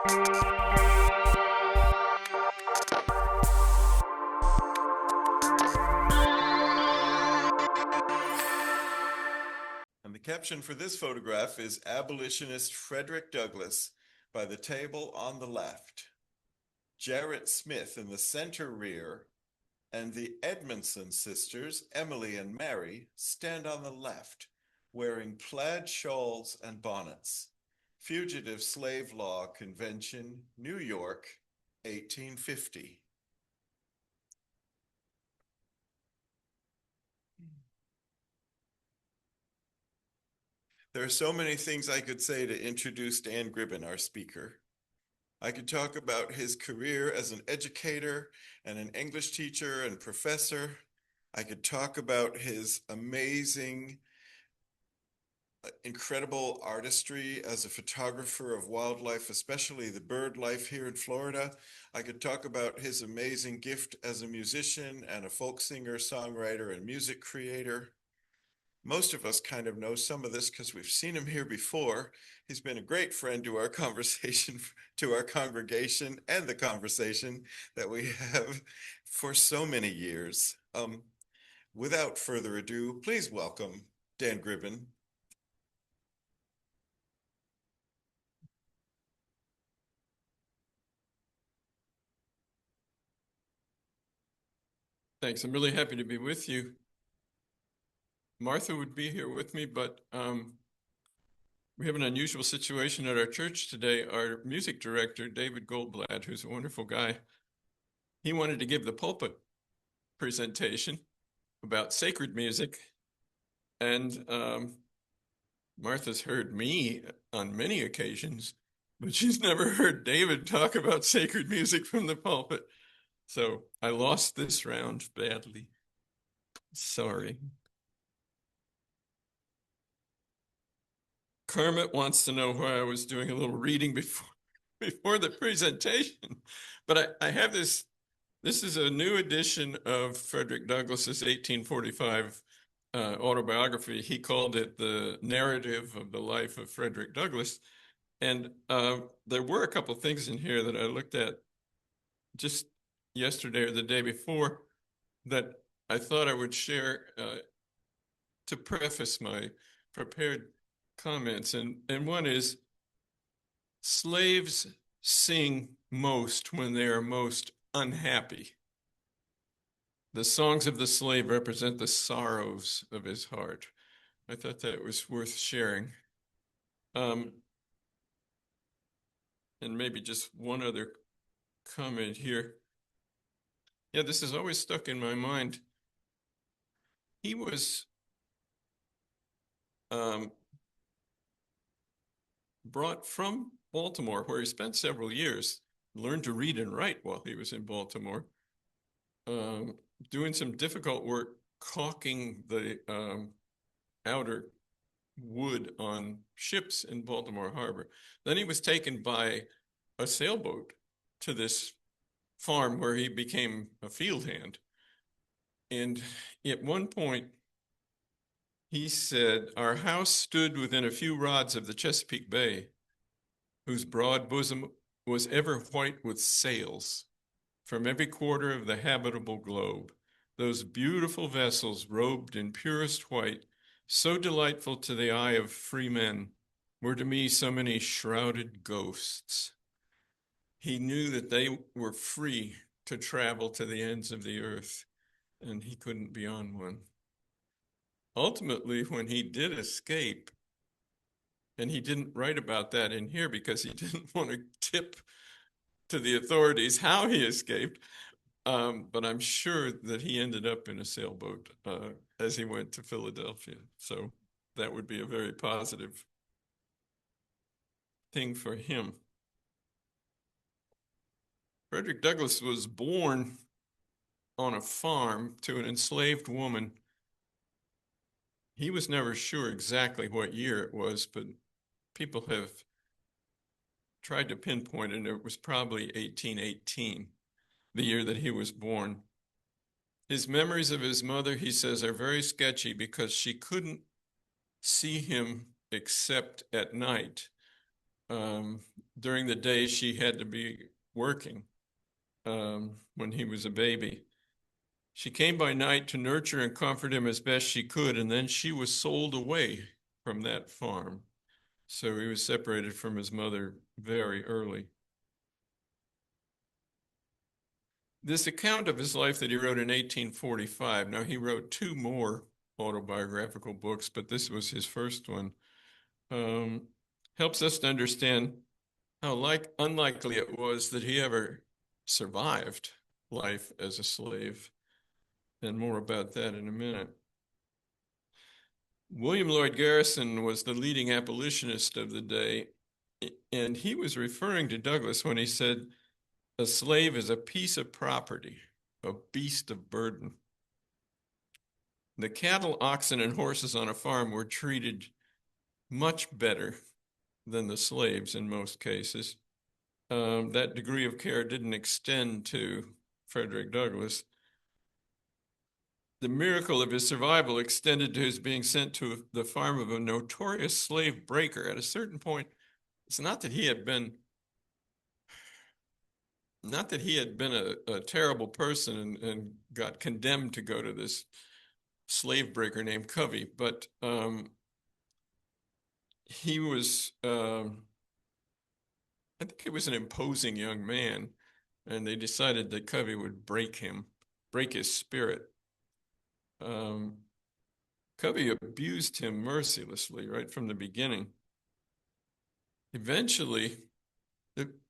And the caption for this photograph is Abolitionist Frederick Douglass by the table on the left. Jarrett Smith in the center rear, and the Edmondson sisters, Emily and Mary, stand on the left, wearing plaid shawls and bonnets. Fugitive Slave Law Convention, New York, 1850. There are so many things I could say to introduce Dan Gribbin, our speaker. I could talk about his career as an educator and an English teacher and professor. I could talk about his amazing, incredible artistry as a photographer of wildlife, especially the bird life here in Florida. I could talk about his amazing gift as a musician and a folk singer, songwriter, and music creator. Most of us kind of know some of this because we've seen him here before. He's been a great friend to our conversation, to our congregation, and the conversation that we have for so many years. Without further ado, please welcome Dan Gribbin. Thanks. I'm really happy to be with you. Martha would be here with me, but we have an unusual situation at our church today. Our music director, David Goldblatt, who's a wonderful guy, he wanted to give the pulpit presentation about sacred music. And Martha's heard me on many occasions, but she's never heard David talk about sacred music from the pulpit. So I lost this round badly. Sorry. Kermit wants to know why I was doing a little reading before the presentation. But I have this is a new edition of Frederick Douglass's 1845 autobiography. He called it The Narrative of the Life of Frederick Douglass. And there were a couple of things in here that I looked at just yesterday or the day before that I thought I would share to preface my prepared comments. And one is, slaves sing most when they are most unhappy. The songs of the slave represent the sorrows of his heart. I thought that was worth sharing. And maybe just one other comment here. Yeah, this has always stuck in my mind. He was brought from Baltimore, where he spent several years, learned to read and write while he was in Baltimore, doing some difficult work caulking the outer wood on ships in Baltimore Harbor. Then he was taken by a sailboat to this farm where he became a field hand. And at one point, he said, "Our house stood within a few rods of the Chesapeake Bay, whose broad bosom was ever white with sails from every quarter of the habitable globe. Those beautiful vessels robed in purest white, so delightful to the eye of free men, were to me so many shrouded ghosts." He knew that they were free to travel to the ends of the earth, and he couldn't be on one. Ultimately, when he did escape, and he didn't write about that in here because he didn't want to tip to the authorities how he escaped, but I'm sure that he ended up in a sailboat as he went to Philadelphia. So that would be a very positive thing for him. Frederick Douglass was born on a farm to an enslaved woman. He was never sure exactly what year it was, but people have tried to pinpoint it, and it was probably 1818, the year that he was born. His memories of his mother, he says, are very sketchy because she couldn't see him except at night. During the day, she had to be working when he was a baby. She came by night to nurture and comfort him as best she could, and then she was sold away from that farm. So he was separated from his mother very early. This account of his life that he wrote in 1845, now he wrote two more autobiographical books, but this was his first one, helps us to understand how unlikely it was that he ever survived life as a slave. And more about that in a minute. William Lloyd Garrison was the leading abolitionist of the day, and he was referring to Douglass when he said, "A slave is a piece of property, a beast of burden." The cattle, oxen, and horses on a farm were treated much better than the slaves in most cases. That degree of care didn't extend to Frederick Douglass. The miracle of his survival extended to his being sent to the farm of a notorious slave breaker. At a certain point, it's not that he had been a terrible person and got condemned to go to this slave breaker named Covey, but he was, I think he was an imposing young man, and they decided that Covey would break his spirit. Covey abused him mercilessly right from the beginning. Eventually,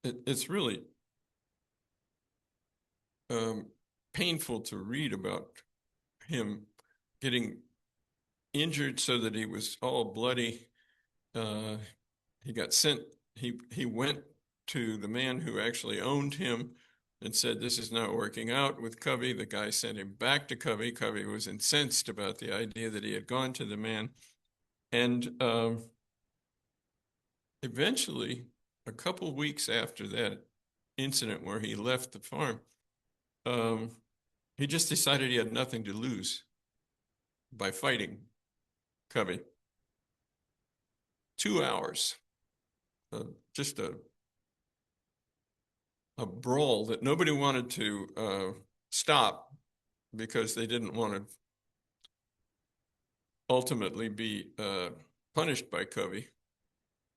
it's really painful to read about him getting injured so that he was all bloody. He got sent, he went to the man who actually owned him and said, "This is not working out with Covey." The guy sent him back to Covey. Covey was incensed about the idea that he had gone to the man. And eventually, a couple weeks after that incident where he left the farm, he just decided he had nothing to lose by fighting Covey. 2 hours, just a brawl that nobody wanted to stop because they didn't want to ultimately be punished by Covey.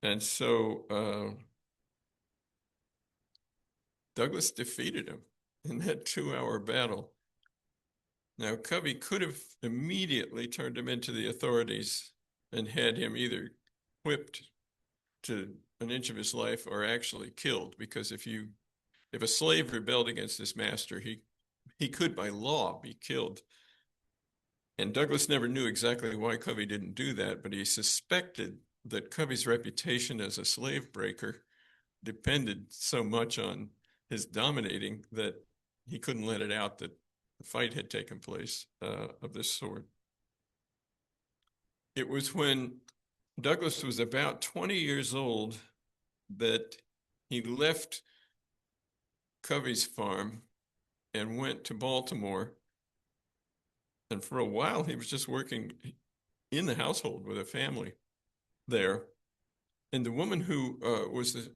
And so Douglass defeated him in that 2-hour battle. Now, Covey could have immediately turned him into the authorities and had him either whipped to an inch of his life or actually killed, because if a slave rebelled against his master, he could by law be killed. And Douglass never knew exactly why Covey didn't do that, but he suspected that Covey's reputation as a slave breaker depended so much on his dominating that he couldn't let it out that the fight had taken place of this sort. It was when Douglass was about 20 years old that he left Covey's farm and went to Baltimore. And for a while, he was just working in the household with a family there. And the woman who was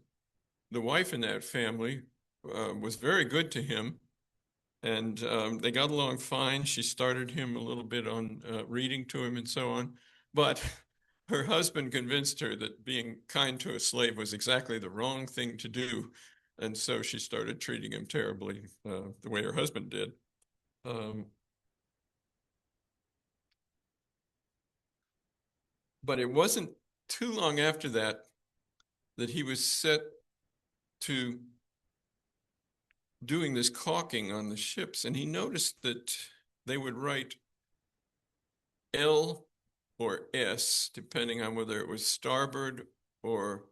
the wife in that family was very good to him. And they got along fine. She started him a little bit on reading to him and so on. But her husband convinced her that being kind to a slave was exactly the wrong thing to do. And so she started treating him terribly, the way her husband did. But it wasn't too long after that he was set to doing this caulking on the ships, and he noticed that they would write L or S, depending on whether it was starboard or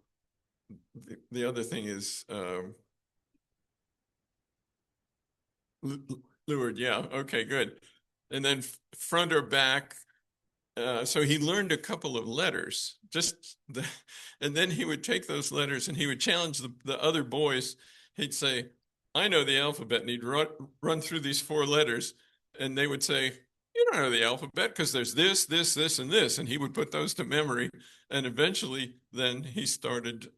the other thing is leeward. Yeah, okay, good. And then front or back. So he learned a couple of letters, and then he would take those letters and he would challenge the other boys. He'd say, "I know the alphabet," and he'd run through these 4 letters, and they would say, you don't know the alphabet because there's this, this, this, and this. And he would put those to memory. And eventually then he started,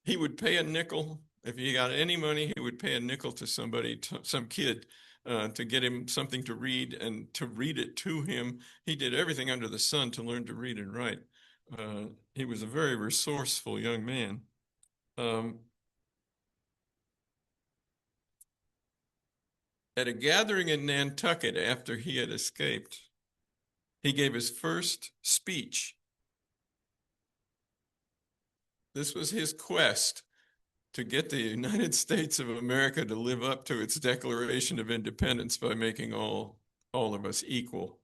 he would pay a nickel. If he got any money, he would pay a nickel to somebody, to some kid, to get him something to read and to read it to him. He did everything under the sun to learn to read and write. He was a very resourceful young man. At a gathering in Nantucket after he had escaped, he gave his first speech. This was his quest to get the United States of America to live up to its Declaration of Independence by making all of us equal.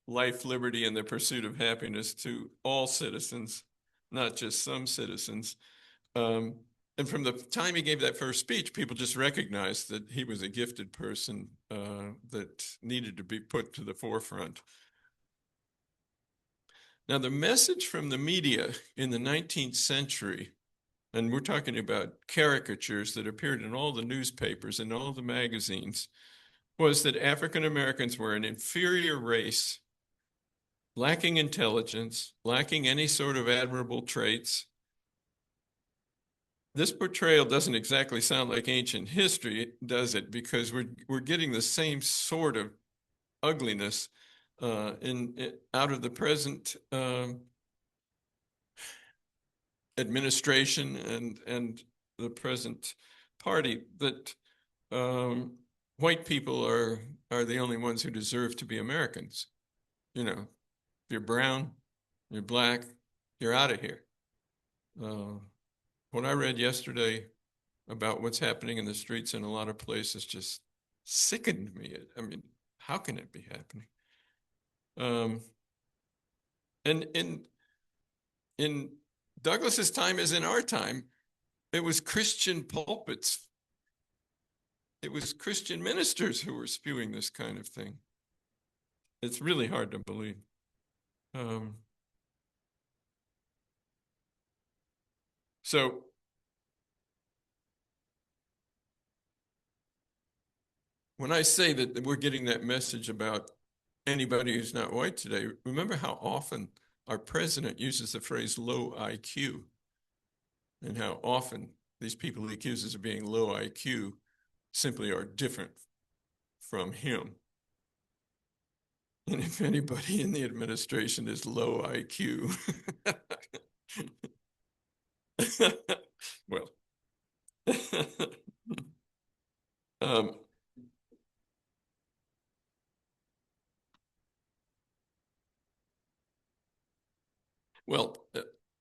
Life, liberty, and the pursuit of happiness to all citizens, not just some citizens. And from the time he gave that first speech, people just recognized that he was a gifted person that needed to be put to the forefront. Now, the message from the media in the 19th century, and we're talking about caricatures that appeared in all the newspapers and all the magazines, was that African Americans were an inferior race, lacking intelligence, lacking any sort of admirable traits. This portrayal doesn't exactly sound like ancient history, does it? Because we're getting the same sort of ugliness out of the present administration and the present party, that white people are the only ones who deserve to be Americans. You know, if you're brown, you're black, you're out of here. What I read yesterday about what's happening in the streets in a lot of places just sickened me. I mean, how can it be happening? And in Douglass's time, as in our time, it was Christian pulpits. It was Christian ministers who were spewing this kind of thing. It's really hard to believe. So when I say that we're getting that message about anybody who's not white today, remember how often our president uses the phrase low IQ, and how often these people he accuses of being low IQ simply are different from him. And if anybody in the administration is low IQ, well, well,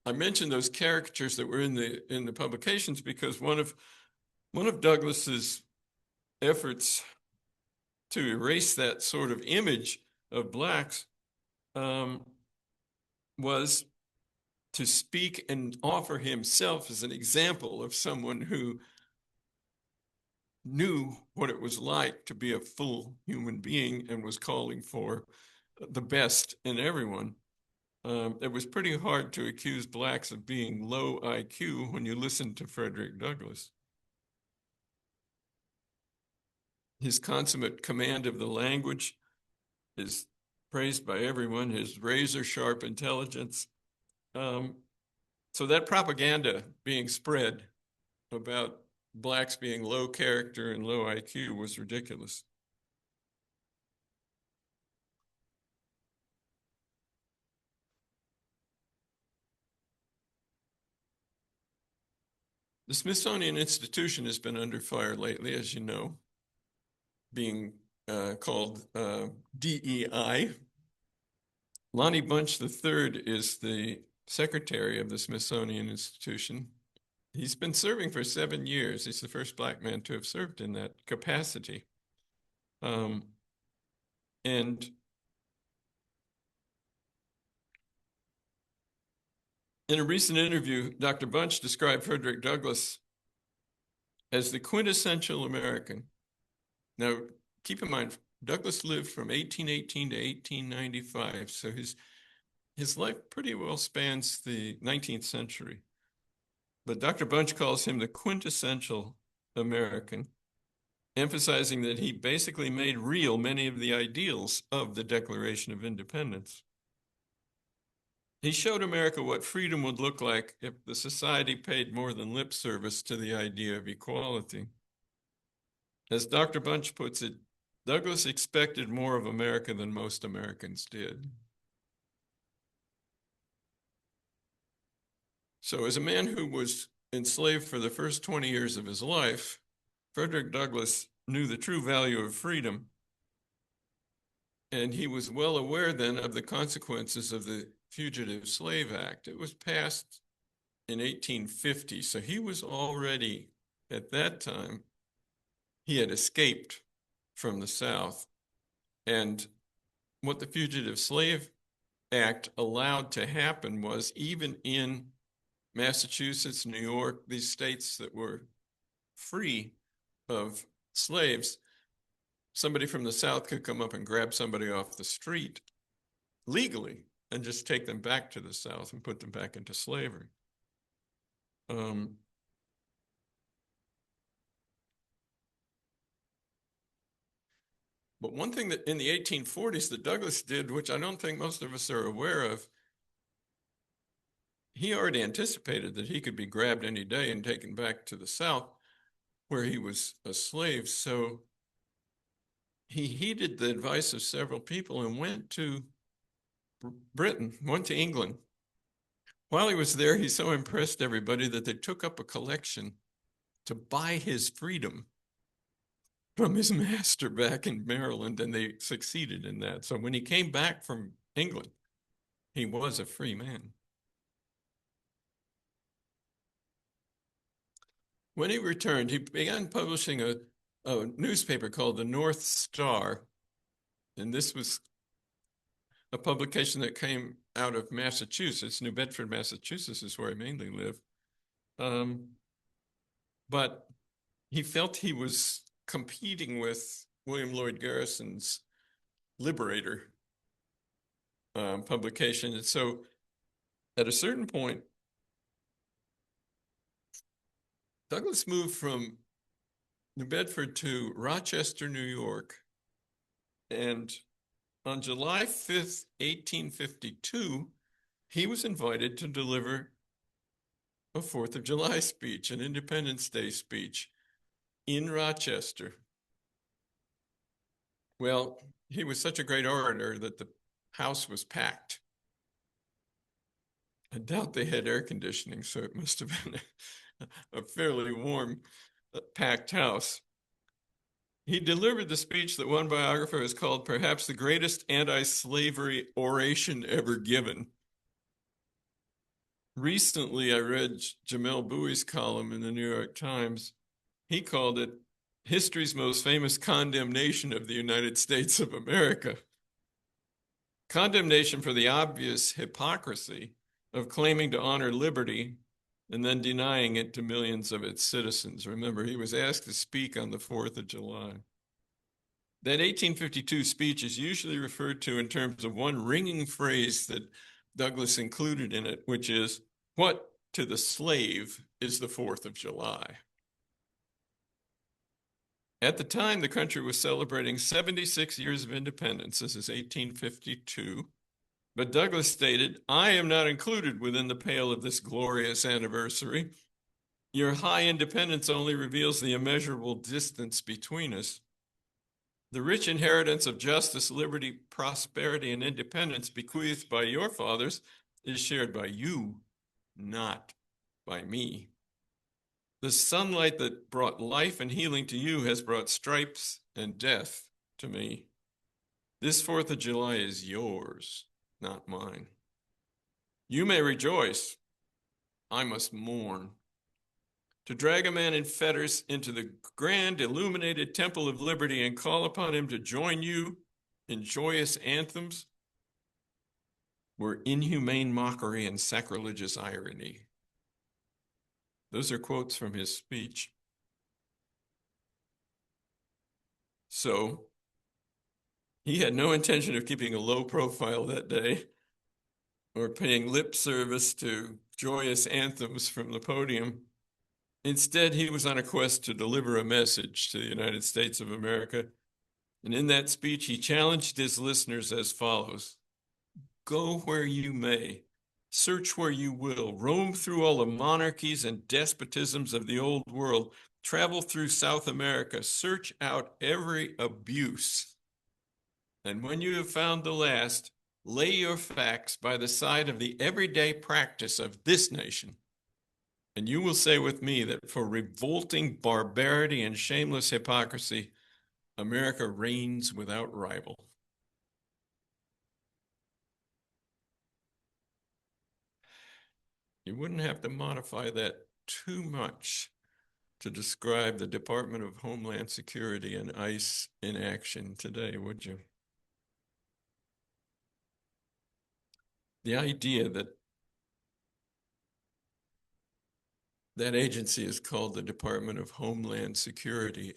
I mentioned those caricatures that were in the publications because one of Douglass's efforts to erase that sort of image of blacks was to speak and offer himself as an example of someone who knew what it was like to be a full human being and was calling for the best in everyone. It was pretty hard to accuse blacks of being low IQ when you listen to Frederick Douglass. His consummate command of the language is praised by everyone, his razor-sharp intelligence. So that propaganda being spread about blacks being low character and low IQ was ridiculous. The Smithsonian Institution has been under fire lately, as you know, being called DEI. Lonnie Bunch III is the secretary of the Smithsonian Institution. He's been serving for 7 years. He's the first black man to have served in that capacity. And in a recent interview, Dr. Bunch described Frederick Douglass as the quintessential American. Now, keep in mind, Douglass lived from 1818 to 1895, so his life pretty well spans the 19th century. But Dr. Bunch calls him the quintessential American. emphasizing that he basically made real many of the ideals of the Declaration of Independence. He showed America what freedom would look like if the society paid more than lip service to the idea of equality. As Dr. Bunch puts it, Douglass expected more of America than most Americans did. So as a man who was enslaved for the first 20 years of his life, Frederick Douglass knew the true value of freedom. And he was well aware then of the consequences of the Fugitive Slave Act. It was passed in 1850. So he was already, at that time, he had escaped from the South. And what the Fugitive Slave Act allowed to happen was, even in Massachusetts, New York, these states that were free of slaves, somebody from the South could come up and grab somebody off the street legally and just take them back to the South and put them back into slavery. But one thing that in the 1840s that Douglass did, which I don't think most of us are aware of, he already anticipated that he could be grabbed any day and taken back to the South where he was a slave. So he heeded the advice of several people and went to Britain, went to England. While he was there, he so impressed everybody that they took up a collection to buy his freedom from his master back in Maryland, and they succeeded in that. So when he came back from England, he was a free man. When he returned, he began publishing a newspaper called the North Star, and this was a publication that came out of Massachusetts. New Bedford, Massachusetts is where I mainly live. But he felt he was competing with William Lloyd Garrison's Liberator publication. And so at a certain point, Douglass moved from New Bedford to Rochester, New York. And on July 5th, 1852, he was invited to deliver a 4th of July speech, an Independence Day speech in Rochester. Well, he was such a great orator that the house was packed. I doubt they had air conditioning, so it must have been a fairly warm, packed house. He delivered the speech that one biographer has called perhaps the greatest anti-slavery oration ever given. Recently, I read Jamel Bouie's column in the New York Times. He called it history's most famous condemnation of the United States of America. Condemnation for the obvious hypocrisy of claiming to honor liberty and then denying it to millions of its citizens. Remember, he was asked to speak on the 4th of July. That 1852 speech is usually referred to in terms of one ringing phrase that Douglass included in it, which is, "What to the slave is the 4th of July?" At the time, the country was celebrating 76 years of independence. This is 1852. But Douglass stated, "I am not included within the pale of this glorious anniversary. Your high independence only reveals the immeasurable distance between us. The rich inheritance of justice, liberty, prosperity, and independence bequeathed by your fathers is shared by you, not by me. The sunlight that brought life and healing to you has brought stripes and death to me. This 4th of July is yours, not mine. You may rejoice. I must mourn. To drag a man in fetters into the grand illuminated temple of liberty and call upon him to join you in joyous anthems were inhumane mockery and sacrilegious irony." Those are quotes from his speech. So he had no intention of keeping a low profile that day or paying lip service to joyous anthems from the podium. Instead, he was on a quest to deliver a message to the United States of America. And in that speech, he challenged his listeners as follows: go where you may, search where you will, roam through all the monarchies and despotisms of the old world, travel through South America, search out every abuse. And when you have found the last, lay your facts by the side of the everyday practice of this nation. And you will say with me that for revolting barbarity and shameless hypocrisy, America reigns without rival. You wouldn't have to modify that too much to describe the Department of Homeland Security and ICE in action today, would you? The idea that that agency is called the Department of Homeland Security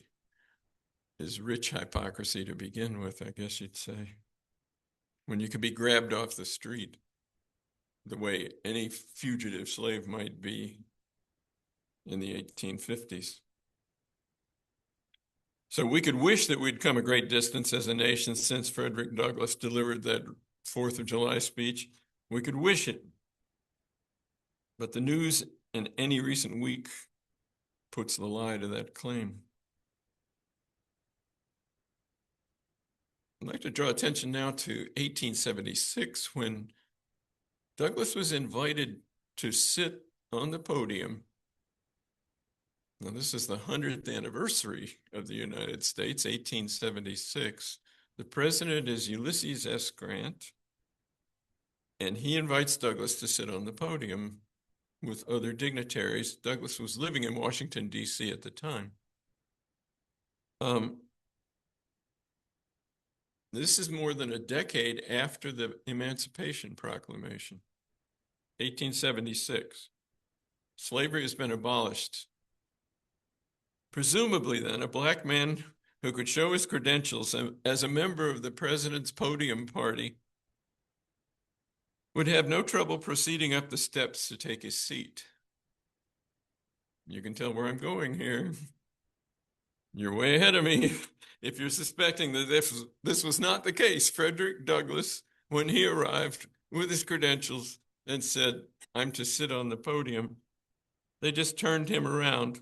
is rich hypocrisy to begin with, I guess you'd say. When you could be grabbed off the street the way any fugitive slave might be in the 1850s. So we could wish that we'd come a great distance as a nation since Frederick Douglass delivered that 4th of July speech. We could wish it. But the news in any recent week puts the lie to that claim. I'd like to draw attention now to 1876, when Douglass was invited to sit on the podium. Now, this is the 100th anniversary of the United States, 1876. The president is Ulysses S. Grant, and he invites Douglass to sit on the podium with other dignitaries. Douglass was living in Washington, D.C. at the time. This is more than a decade after the Emancipation Proclamation, 1876. Slavery has been abolished. Presumably then, a black man who could show his credentials as a member of the president's podium party would have no trouble proceeding up the steps to take his seat. You can tell where I'm going here. You're way ahead of me if you're suspecting that this was not the case. Frederick Douglass, when he arrived with his credentials and said, I'm to sit on the podium, they just turned him around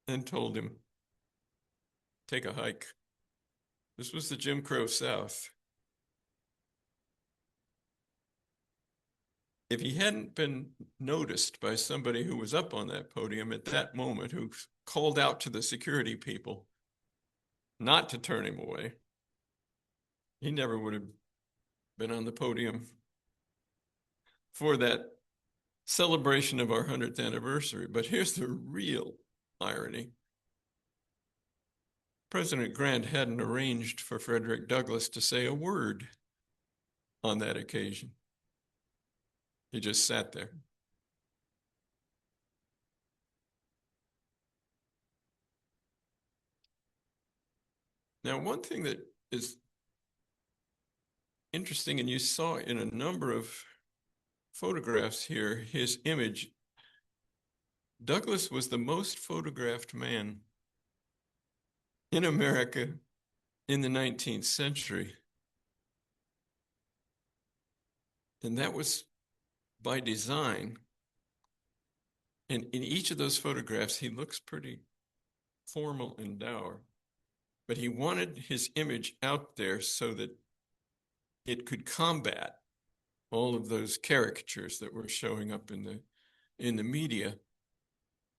and told him, take a hike. This was the Jim Crow South. If he hadn't been noticed by somebody who was up on that podium at that moment, who called out to the security people not to turn him away, he never would have been on the podium for that celebration of our 100th anniversary. But here's the real irony. President Grant hadn't arranged for Frederick Douglass to say a word on that occasion. He just sat there. Now, one thing that is interesting, and you saw in a number of photographs here, his image. Douglass was the most photographed man in America in the 19th century. And that was by design. And in each of those photographs, he looks pretty formal and dour. But he wanted his image out there so that it could combat all of those caricatures that were showing up in the media.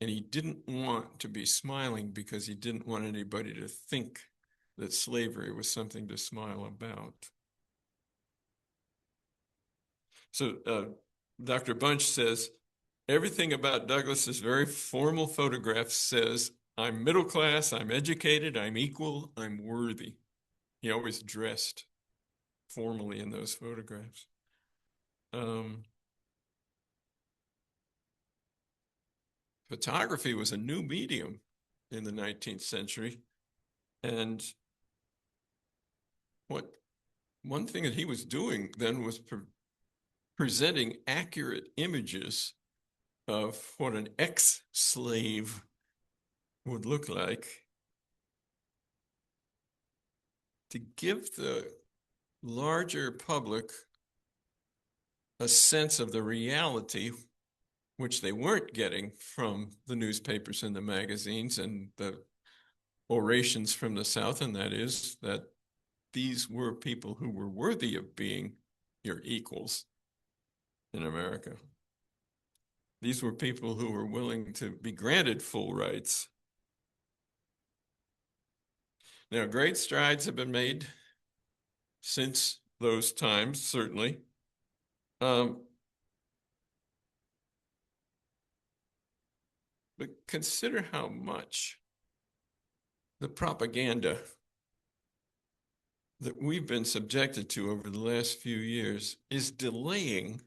And he didn't want to be smiling because he didn't want anybody to think that slavery was something to smile about. So Dr. Bunch says, everything about Douglass's very formal photograph says, I'm middle class, I'm educated, I'm equal, I'm worthy. He always dressed formally in those photographs. Photography was a new medium in the 19th century. And one thing that he was doing then was presenting accurate images of what an ex-slave would look like, to give the larger public a sense of the reality, which they weren't getting from the newspapers and the magazines and the orations from the South, and that is that these were people who were worthy of being your equals in America. These were people who were willing to be granted full rights. Now, great strides have been made since those times, certainly. But consider how much the propaganda that we've been subjected to over the last few years is delaying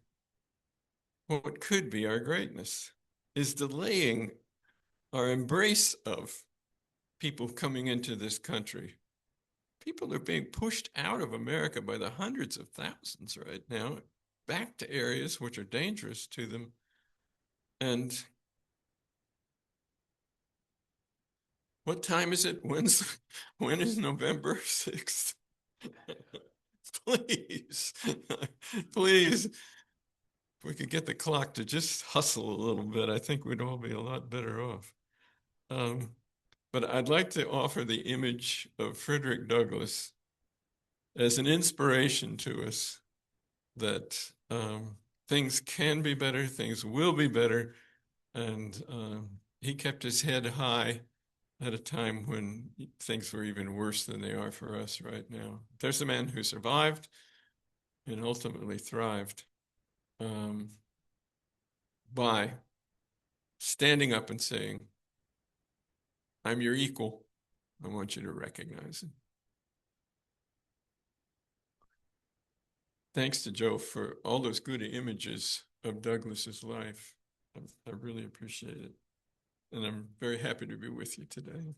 what could be our greatness, is delaying our embrace of people coming into this country. People are being pushed out of America by the hundreds of thousands right now, back to areas which are dangerous to them. And what time is it? When is November 6th? Please, please, if we could get the clock to just hustle a little bit, I think we'd all be a lot better off. But I'd like to offer the image of Frederick Douglass as an inspiration to us that things can be better, things will be better, and he kept his head high at a time when things were even worse than they are for us right now. There's a man who survived and ultimately thrived by standing up and saying, I'm your equal. I want you to recognize it. Thanks to Joe for all those good images of Douglass's life. I really appreciate it. And I'm very happy to be with you today.